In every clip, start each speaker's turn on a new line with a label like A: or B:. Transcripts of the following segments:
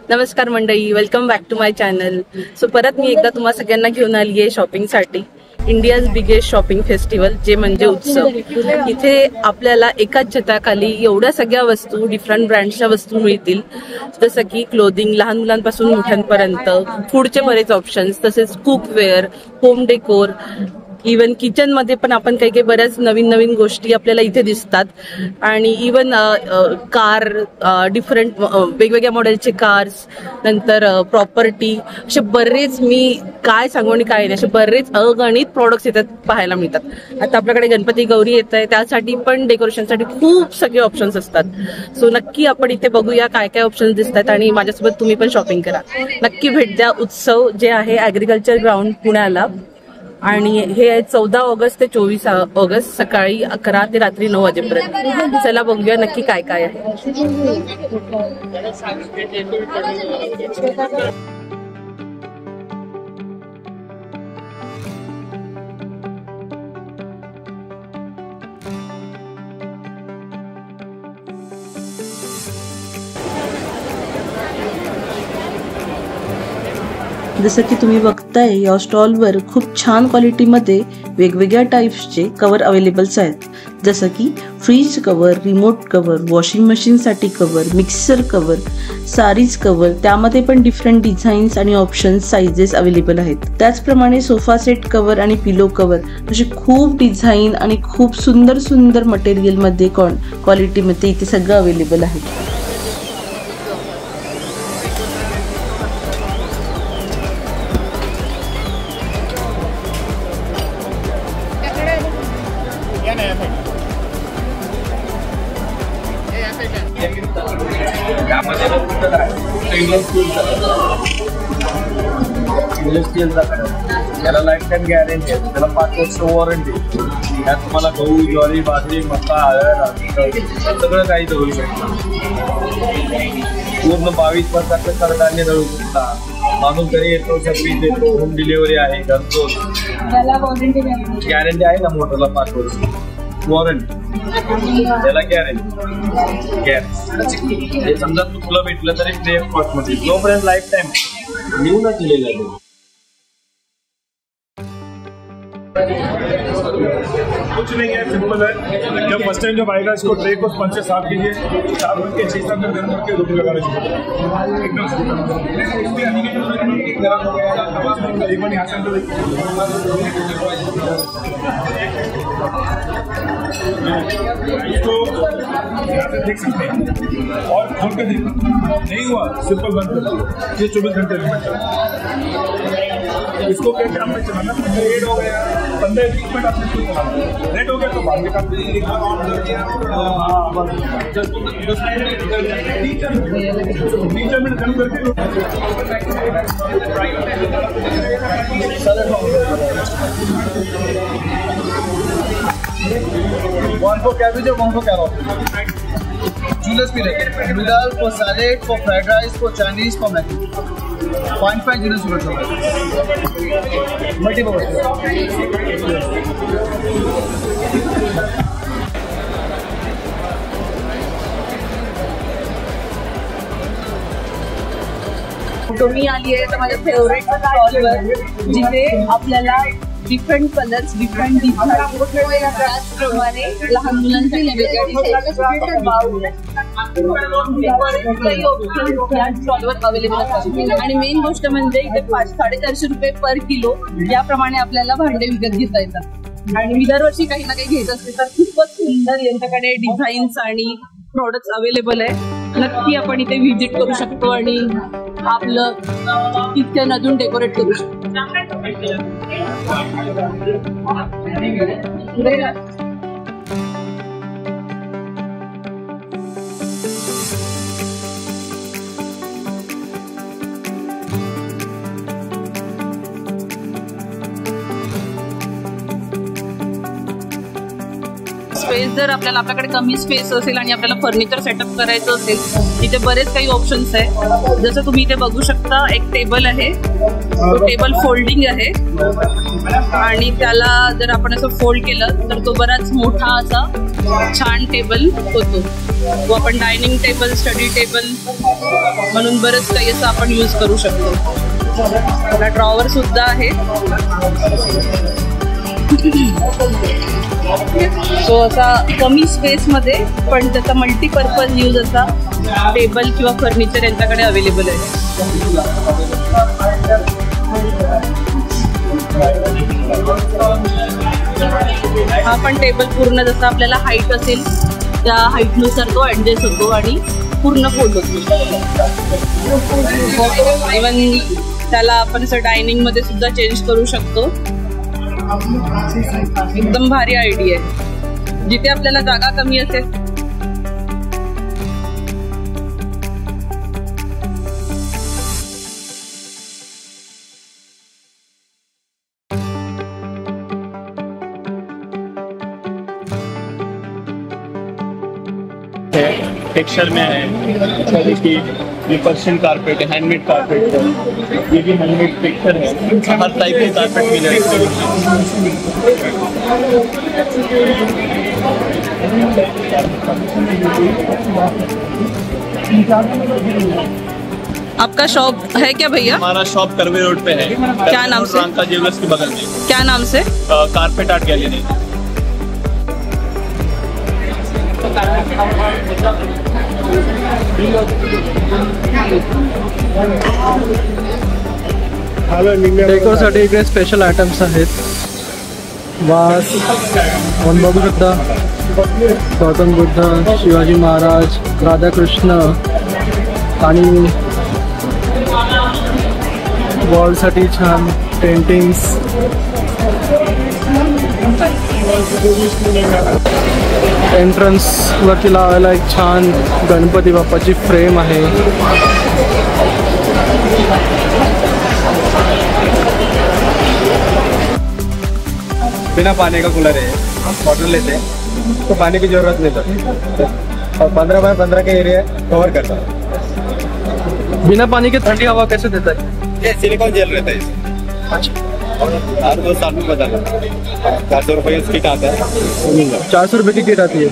A: नमस्कार मंडळी, welcome back to my channel. So परत मी एकदा तुम्हा सगळ्यांना घेऊन आली आहे शॉपिंगसाठी. इंडियाज बिगेस्ट शॉपिंग फेस्टिवल जे म्हणजे उत्सव. इथे आपल्याला एकाच छताखाली एवढ्या सगळ्या वस्तू, डिफरंट ब्रँड्सच्या वस्तू मिळतील. जसं की क्लोदिंग, लहान मुलांपासून मोठ्यांपर्यंत, फूडचे बरेच ऑप्शन्स, तसेच cookware, home decor, even kitchen मध्ये पण आपण काही काही बऱ्याच नवीन नवीन गोष्टी आपल्याला इथे दिसतात. आणि इवन कार, डिफरंट वेगवेगळ्या मॉडेलचे कार्स, नंतर प्रॉपर्टी, असे बरेच, मी काय सांगू आणि काय नाही, असे बरेच अगणित प्रोडक्ट्स इथे पाहायला मिळतात. आता आपल्याकडे गणपती गौरी येत आहे, त्यासाठी पण डेकोरेशनसाठी खूप सगळे ऑप्शन्स असतात. सो नक्की आपण इथे बघूया काय काय ऑप्शन्स दिसतात आणि माझ्यासोबत तुम्ही पण शॉपिंग करा. नक्की भेट द्या. उत्सव जे आहे ॲग्रिकल्चर ग्राउंड पुण्याला, आणि हे आहे 14 ऑगस्ट ते 24 ऑगस्ट, सकाळी 11 ते रात्री 9 वाजेपर्यंत. चला बघूया नक्की काय काय आहे.
B: जसं की तुम्ही बघताय, या स्टॉलवर खूप छान क्वालिटीमध्ये वेगवेगळ्या टाईप्सचे कवर अवेलेबल्स आहेत. जसं की fridge cover, remote cover, washing मशीनसाठी cover, mixer cover, saris cover, त्यामध्ये पण डिफरंट डिझाईन्स आणि ऑप्शन्स, साइजेस अवेलेबल आहेत. त्याचप्रमाणे सोफा सेट कवर आणि पिलो कवर, असे खूप डिझाईन आणि खूप सुंदर सुंदर मटेरियलमध्ये, क्वालिटीमध्ये इथे सगळं अवेलेबल आहे.
C: त्याला लाईफ टाईम गॅरंटी आहे, त्याला 5 वर्ष वॉरंटी. त्यात तुम्हाला गहू, ज्वारी, बाजरी, मका, हळद सगळं काही दळू शकता. पूर्ण 22 प्रकारचे कडधान्य दळू शकता. माणूस घरी येतो, सर्व्हिस देतो, होम डिलिव्हरी आहे, घरपोच. गॅरंटी आहे ना मोटरला 5 वर्ष वॉरंटी, त्याला गॅरंटी. हे समजा तुला भेटलं तरी फ्री ऑफ कॉस्ट मध्ये, जोपर्यंत लाईफ टाईम लिहूनच दिलेलं आहे.
D: कुछ नहीं है, सिंपल है. जब फर्स्ट टाइम जब आएगा, इसको ट्रे को 5 से 7 कीजिए, 4 बन के 6 7 गर्म करके रोटी लगाना शुरू करें. एकदम एक बार यहाँ से इसको यहाँ से देख सकते हैं और खोल के देखो. नहीं हुआ, सिंपल बंद कर दो. ये 24 घंटे इसको क्या काम में चलाना. 15 हो गया, 15-20 मिनट आपने इसको चलाना. रेड हो गया तो बाद में काम 20 मिनट कम करके
C: 1 for cabbage or 1 for carrot? Julius Peter. Noodle for salad, for fried rice, for Chinese, for Maggi. 0.5 Julius Peter. Multiple.
A: मी आली आहे तर माझ्या फेवरेट स्टॉलवर, जिथे आपल्याला डिफरंट कलर्स, डिफरंट डिझाईन, त्याचप्रमाणे लहान मुलांचे या स्टॉलवर अवेलेबल असतात. आणि मेन गोष्ट म्हणजे इथे 450 रुपये पर किलो याप्रमाणे आपल्याला भांडे विकत घेता येतात. आणि मी दरवर्षी काही ना काही घेत असते, तर खूपच सुंदर यांच्याकडे डिझाईन्स आणि प्रोडक्ट्स अवेलेबल आहे. नक्की आपण इथे व्हिजिट करू शकतो आणि आपलं किचन अजून डेकोरेट करू शकतो. स्पेस जर आपल्याकडे कमी स्पेस असेल आणि आपल्याला फर्निचर सेटअप करायचं असेल, इथे बरेच काही ऑप्शन्स आहे. जसं तुम्ही इथे बघू शकता, एक टेबल आहे, तो टेबल फोल्डिंग आहे आणि त्याला जर आपण असं फोल्ड केलं तर तो बराच मोठा असा छान टेबल होतो. तो आपण डायनिंग टेबल, स्टडी टेबल म्हणून बरंच काही असं आपण यूज करू शकतो. त्याला ड्रॉवर सुद्धा आहे. सो असा कमी स्पेस मध्ये पण त्याचा मल्टीपर्पज यूज असा टेबल किंवा फर्निचर यांच्याकडे अवेलेबल आहे. हा पण टेबल पूर्ण जसा आपल्याला हाईट असेल त्या हाईटनुसार तो ऍडजस्ट होतो आणि पूर्ण फोल्ड होतो. इवन त्याला आपण असं डायनिंग मध्ये सुद्धा चेंज करू शकतो. एकदम भारी आयडिया आहे. जिथे आपल्याला जागा कमी असेल
C: टेक्सचर में है, देखिए ये पर्शियन कारपेट है, हैंडमेड कारपेट है, ये भी हैंडमेड टेक्सचर है. हर टाइप के कारपेट मिलेगा.
A: आपका शॉप है क्या भैया?
C: हमारा शॉप करवे रोड पे है.
A: क्या नाम से?
C: रांका ज्वेलर्स के बगल में.
A: क्या नाम से?
C: Carpet art gallery.
E: डेकोरसाठी इकडे स्पेशल आयटम्स आहेत. वास आपण बघू शकता, गौतम बुद्ध, शिवाजी महाराज, राधाकृष्ण आणि वॉलसाठी छान पेंटिंग्स. एंट्रन्स वरती लावायला एक छान गणपती बाप्पाची फ्रेम आहे.
C: बिना पानी का कूलर है, बॉटल लेते हैं तो पानी की जरूरत नहीं पड़ती और 15 बाय 15 के एरिया कवर करता है.
E: बिना पानी के ठंडी हवा कैसे देता है?
C: ये सिलिकॉन जेल रहता है इसमें. हर 2 साल में बदलना. 400 रुपये की किट आता है.
E: 400 रुपये की किट आती है.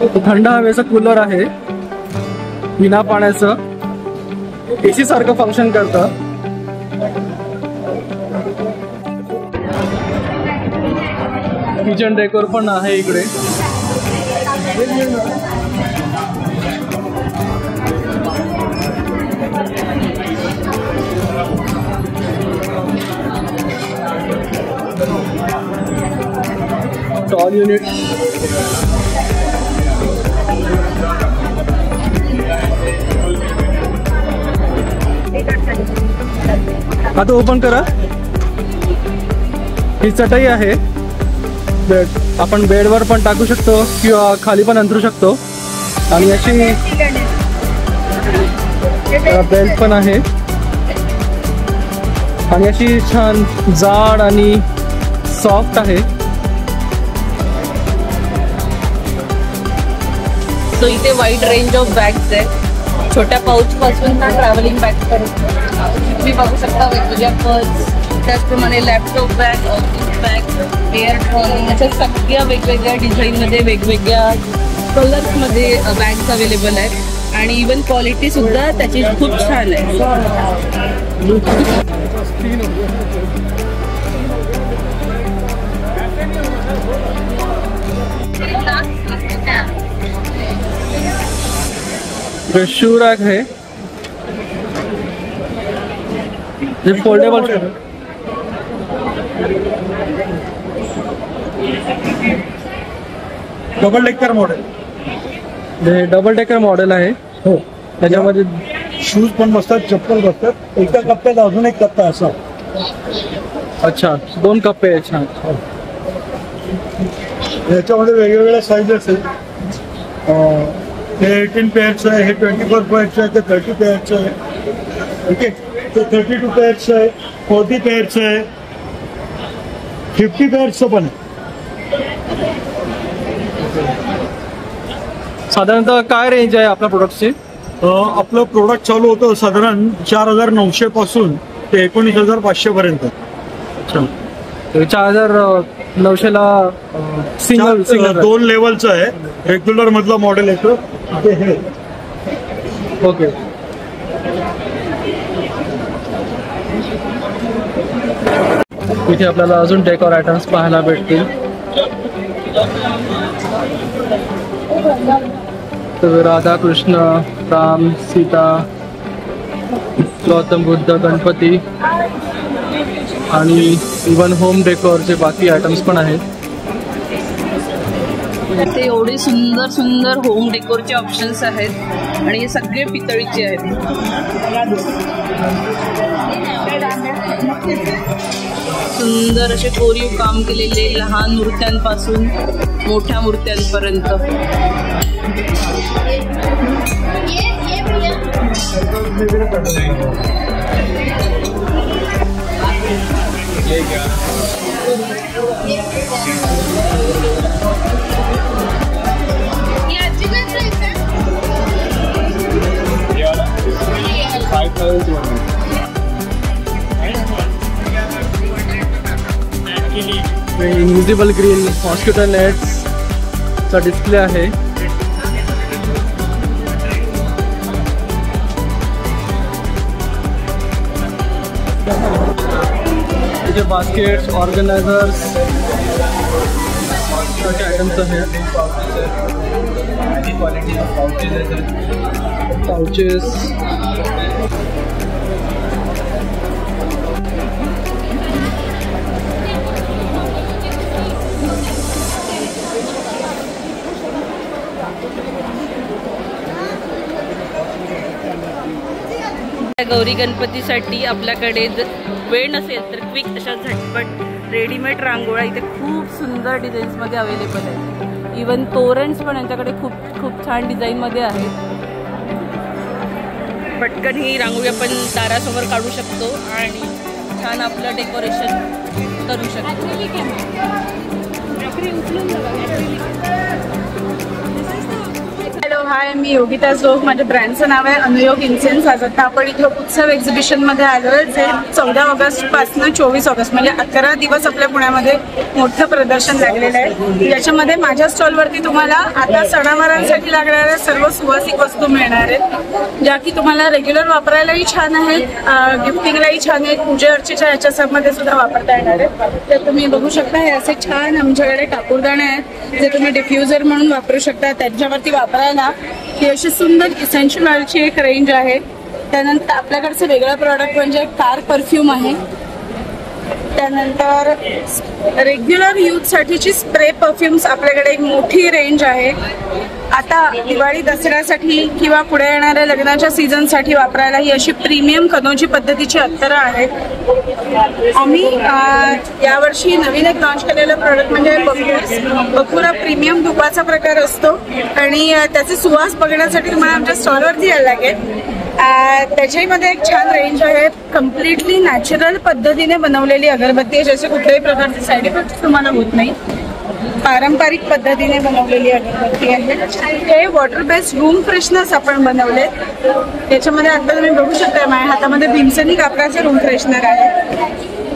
E: तो थंड हवेचं कूलर आहे, बिना पाण्याचं, एसी सारखं फंक्शन करतं. किचन डेकोर पण आहे इकडे. Toll unit. आता ओपन करा. ही चटई आहे. बेड आपण बेडवर पण टाकू शकतो किंवा खाली पण अंतरू शकतो. आणि याची बेल्ट पण आहे आणि अशी छान जाड आणि सॉफ्ट आहे.
A: सो इथे वाईड रेंज ऑफ बॅग्स आहेत, छोट्या पाऊच पासून तर ट्रॅव्हलिंग बॅग पर्यंत तुम्ही बघू शकता. वेगवेगळ्या पर्स, त्याचप्रमाणे laptop bag, office bag, air trolley, अशा सगळ्या वेगवेगळ्या डिझाईनमध्ये, वेगवेगळ्या कलर्समध्ये बॅग्स अवेलेबल आहेत आणि इवन क्वालिटी सुद्धा त्याची खूप छान आहे.
E: शू रॅक है, ये foldable shoe.
D: Double decker model.
E: हे डबल डेकर मॉडेल आहे.
D: हो,
E: त्याच्यामध्ये
D: शूज पण बसतात, चप्पल बसतात. एका कप्प्यात अजून एक कप्पा असा.
E: अच्छा, 2 कप्पे आहेत. छान.
D: याच्यामध्ये वेगवेगळ्या साईजेस आहेत. हे 18 पेअर्स आहे, हे 24 पेअर्स आहे, ते 30 पेअर्स आहे. ओके, ते 32 पेअर्स आहे, 40 पेअर्स आहे. 50 पेअर्सचं पण आहे.
E: साधारणतः काय रेंज आहे आपल्या प्रोडक्टची?
D: आपलं प्रोडक्ट चालू होतं साधारण 4,900 पासून ते 19,500 पर्यंत.
E: अच्छा, 4,900ला सिंगल
D: 2 लेवलचं आहे. रेग्युलर मधलं मॉडेल येतं ते हे.
E: ओके. इथे आपल्याला अजून डेकोर आयटम्स पाहायला भेटतील. तर राधा कृष्ण, राम, सीता, गौतम बुद्ध, गणपती आणि इवन होम डेकोरचे बाकी आयटम्स पण आहेत.
A: ते एवढे सुंदर सुंदर होम डेकोरचे ऑप्शन्स आहेत आणि हे सगळे पितळीचे आहेत. सुंदर असे कोरीव काम केलेले, लहान मूर्त्यांपासून मोठ्या मूर्त्यांपर्यंत.
E: इन्व्हिजिबल ग्रिल, मॉस्किटो नेट्स चा डिस्प्ले आहे. इथे बास्केट्स, ऑर्गनायझर्स आयटम्स आहेत. पाउचेस,
A: गौरी गणपतीसाठी आपल्याकडे वेळ नसेल तर क्विक अशा झटपट रेडीमेड रांगोळ्या इथे खूप सुंदर डिझाईन्समध्ये अवेलेबल आहेत. इवन तोरणस पण यांच्याकडे खूप खूप छान डिझाईनमध्ये आहेत. पटकन ही रांगोळी आपण दारासमोर काढू शकतो आणि छान आपलं डेकोरेशन करू शकतो.
F: हॅलो, हाय, मी योगिता जोग. माझ्या ब्रँडचं नाव आहे अनुयोग इन्सेन्स. आज आता आपण इथं उत्सव एक्झिबिशनमध्ये आलो आहे, जे 14 ऑगस्टपासून 24 ऑगस्ट म्हणजे 11 दिवस आपल्या पुण्यामध्ये मोठं प्रदर्शन लागलेलं आहे. याच्यामध्ये माझ्या स्टॉलवरती तुम्हाला आता सणावारांसाठी लागणाऱ्या सर्व सुवासिक वस्तू मिळणार आहेत, ज्या की तुम्हाला रेग्युलर वापरायलाही छान आहेत, गिफ्टिंगलाही छान आहेत, पूजा अर्चेच्या याच्यामध्ये सुद्धा वापरता येणार आहेत. तर तुम्ही बघू शकता, हे असे छान आमच्याकडे कापूरदाणे आहेत जे तुम्ही डिफ्युजर म्हणून वापरू शकता. त्यांच्यावरती वापरायला ही अशी सुंदर इसेन्शियल ऑइलची एक रेंज आहे. त्यानंतर आपल्याकडचं वेगळं प्रॉडक्ट म्हणजे कार परफ्यूम आहे. त्यानंतर रेग्युलर यूजसाठीची स्प्रे परफ्यूम्स आपल्याकडे एक मोठी रेंज आहे. आता दिवाळी दसऱ्यासाठी किंवा पुढे येणाऱ्या लग्नाच्या सीझनसाठी वापरायला ही अशी प्रीमियम कनोजी पद्धतीची अत्तरं आहेत. आम्ही यावर्षी नवीन एक लॉन्च केलेलं प्रॉडक्ट म्हणजे बकुरा प्रीमियम धुपाचा प्रकार असतो आणि त्याचे सुवास बघण्यासाठी तुम्हाला आमच्या स्टॉलवरती यायला लागेल. त्याच्यामध्ये एक छान रेंज आहे. कम्प्लिटली नॅचरल पद्धतीने बनवलेली अगरबत्ती आहे, ज्याचे कुठल्याही प्रकारचे साईड इफेक्ट्स तुम्हाला होत नाही. पारंपरिक पद्धतीने बनवलेली अगरबत्ती आहे. हे वॉटर बेस्ड रूम फ्रेशनर्स आपण बनवले. त्याच्यामध्ये आता तुम्ही बघू शकता माझ्या हातामध्ये भीमसेनी कापडाचे रूम फ्रेशनर आहे.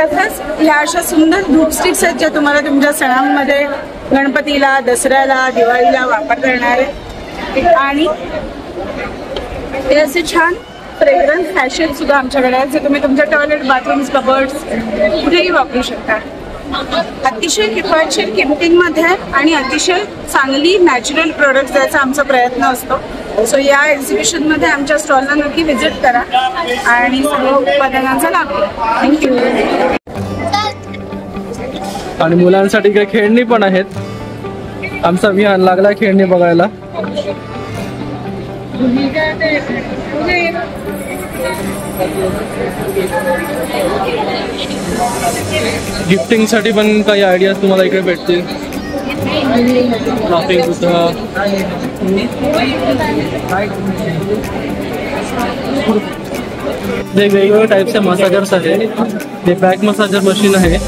F: तसंच ह्या अशा सुंदर धूप स्टिक्स आहेत ज्या तुम्हाला तुमच्या सणांमध्ये गणपतीला, दसऱ्याला, दिवाळीला वापरता येणार आहे. आणि ते असे छान फ्रेग्रन्स फॅशन सुद्धा आमच्याकडे आहेत, जे तुम्ही तुमच्या टॉयलेट, बाथरूम्स, कबर्ड्स कुठेही वापरू शकता. अतिशय किफायतशीर किमतींमध्ये आणि अतिशय चांगली नॅचरल प्रोडक्ट्स द्यायचा आमचा प्रयत्न असतो. सो या एक्झिबिशनमध्ये आमच्या स्टॉलला नक्की व्हिजिट करा आणि सर्व उत्पादनांचा लाभ घ्या. थँक्यू.
E: आणि मुलांसाठी काही खेळणी पण आहेत. आमचा विहान लागला खेळणी बघायला. गिफ्टिंग साठी पण काही आयडियाज तुम्हाला इकडे भेटतील. शॉपिंग सुद्धा वेगवेगळ्या टाईपचे मसाजर्स आहेत. हे बॅक मसाजर मशीन आहे.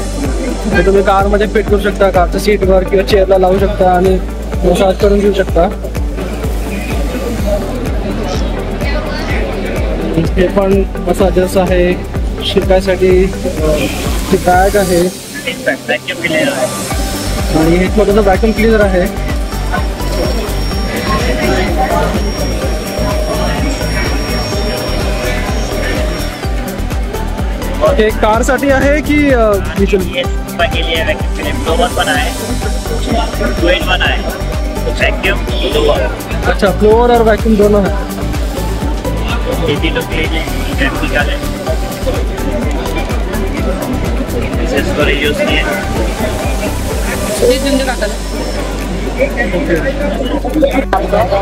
E: हे तुम्ही कारमध्ये फिट करू शकता, कारच्या सीटवर किंवा चेअरला लावू शकता आणि मसाज करून घेऊ शकता. हे पण मसाजर्स आहे, शिकायसाठी बॅग आहे आणि हे छोटंसं व्हॅक्यूम क्लिनर आहे. हे कार साठी आहे की अच्छा, फ्लोअर और वैक्यूम दोनों है.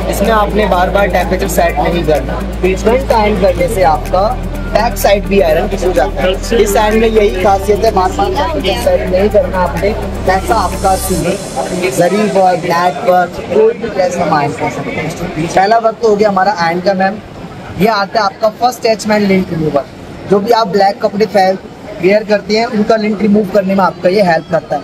G: इसमें आपने बार बार टेम्परेचर सेट नहीं करना. फ्रंट आयरन करने से आपका बैक साइड भी आयरन हो जाता है. इस आयरन में यही खासियत है, बार बार टेम्परेचर सेट नहीं करना आपने, ऐसा आपका जरी वर्क, नेट वर्क, कोई भी ड्रेस हम आयरन कर सकते हैं. पहला वर्क तो हो गया हमारा आयरन का मैम. ये आता है आपका फर्स्ट अटैचमेंट लिंक रिमूवर. जो भी आप ब्लैक कपड़े वेयर करते हैं उनका लिंक रिमूव करने में आपका ये हेल्प करता है.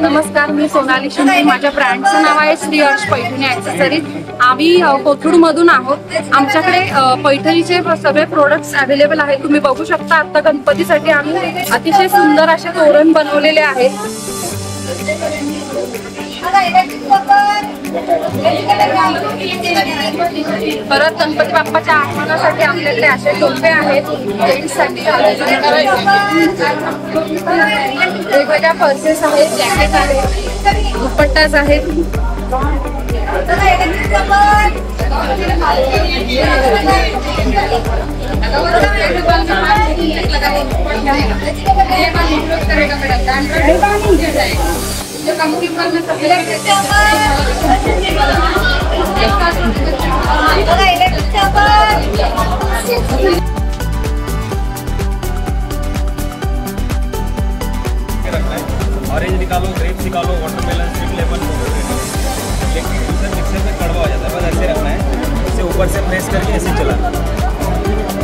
H: नमस्कार, मी सोनाली शिंदे. माझ्या ब्रँडचं नाव आहे श्री हर्ष पैठणी ॲक्सेसरीज. आम्ही कोथरूडमधून आहोत. आमच्याकडे पैठणीचे सगळे प्रोडक्ट्स अवेलेबल आहेत. तुम्ही बघू शकता, आता गणपतीसाठी आम्ही अतिशय सुंदर असे तोरण बनवलेले आहेत. परत गणपती बाप्पाच्या आगमनासाठी आपल्याकडे असे टोपे आहेत. जेंट्ससाठी वेगवेगळ्या पर्सेस आहेत, जॅकेट आहेत, दुपट्टाच आहेत.
C: ऑरेंज निकालो, ग्रेप्स निकालो, watermelon, sweet lemon, electric juicer mixer में कड़वा हो जाता है, बस ऐसे रखना है. इसे ऊपर से प्रेस करके ऐसे चलाना.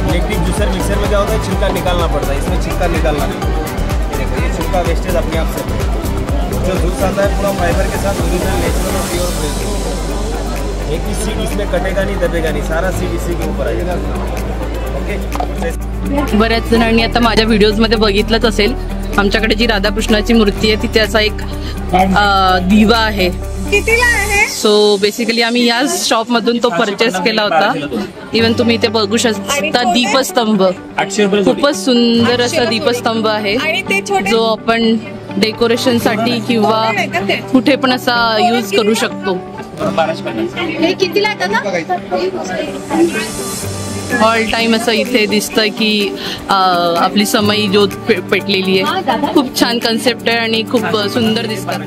C: इलेक्ट्रिक जूसर मिक्सर में क्या होता है, छिलका निकालना पड़ता है. इसमें छिलका निकालना नहीं. देखो ये छिलका वेस्टेज अपने आप से. जो जूस आता है पूरा फाइबर के साथ ओरिजिनल, नेचुरल और प्योर फ्रेश. एक भी सीड इसमें कटेगा नहीं, दबेगा नहीं. सारा सीड इसी के ऊपर आएगा. ओके.
A: बऱ्याच जणांनी आता माझ्या व्हिडिओजमध्ये बघितलंच असेल, आमच्याकडे जी राधाकृष्णाची मूर्ती आहे तिथे असा एक दिवा आहे. सो बेसिकली आम्ही याच शॉप मधून तो परचेस केला होता. इवन तुम्ही इथे बघू शकता दीपस्तंभ, खूपच सुंदर असा दीपस्तंभ आहे जो आपण डेकोरेशन साठी किंवा कुठे पण असा यूज करू शकतो. ऑल टाइम असं इथे दिसतं की आपली समई ज्योत पेटलेली आहे. खूप छान कन्सेप्ट आहे आणि खूप सुंदर दिसतात.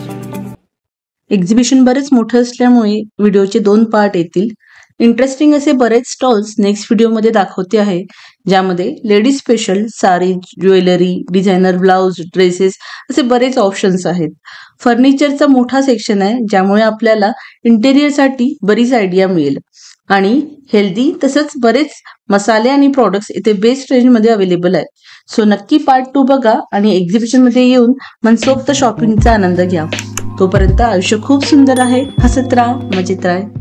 B: एक्झिबिशन बरेच मोठं असल्यामुळे व्हिडिओचे 2 पार्ट येतील. इंटरेस्टिंग असे बरेच स्टॉल्स नेक्स्ट व्हिडिओमध्ये दाखवते आहे, ज्यामध्ये लेडीज स्पेशल साडी, ज्वेलरी, डिझायनर ब्लाउज, ड्रेसेस असे बरेच ऑप्शन्स आहेत. फर्निचरचा मोठा सेक्शन आहे, ज्यामुळे आपल्याला इंटेरियरसाठी बरीच आयडिया मिळेल. आणि हेल्दी तसंच बरेच मसाले आणि प्रॉडक्ट्स इथे बेस्ट रेंजमध्ये अवेलेबल आहेत. सो नक्की पार्ट 2 बघा आणि एक्झिबिशनमध्ये येऊन मनसोक्त शॉपिंगचा आनंद घ्या. तोपर्यंत आयुष्य खूप सुंदर आहे. हसत राहा, मजेत राहा.